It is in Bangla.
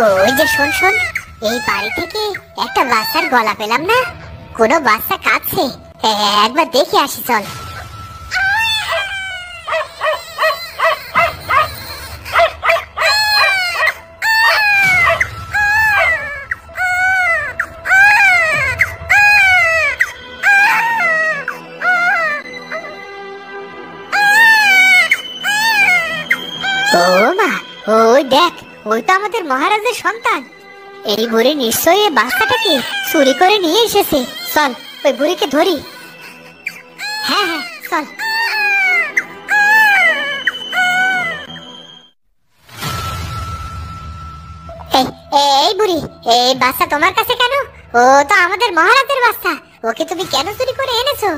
ওই যে শোন শোন, এই বাড়ি থেকে একটা বাচ্চার গলা পেলাম না, কোনো বাচ্চা কাঁদছে, একবার দেখে আসি চল। ও মা, ওই দেখ, ওই তো আমাদের মহারাজের সন্তান। এই বুড়ি নিশ্চয়ই এই বাচ্চাটাকে চুরি করে নিয়ে এসেছে। চল ওই বুড়িকে ধরি। হ্যাঁ হ্যাঁ চল। এই বুড়ি, এই বাচ্চা তোমার কাছে কেন? ও তো আমাদের মহারাজের বাচ্চা, ওকে তুমি কেন চুরি করে এনেছো?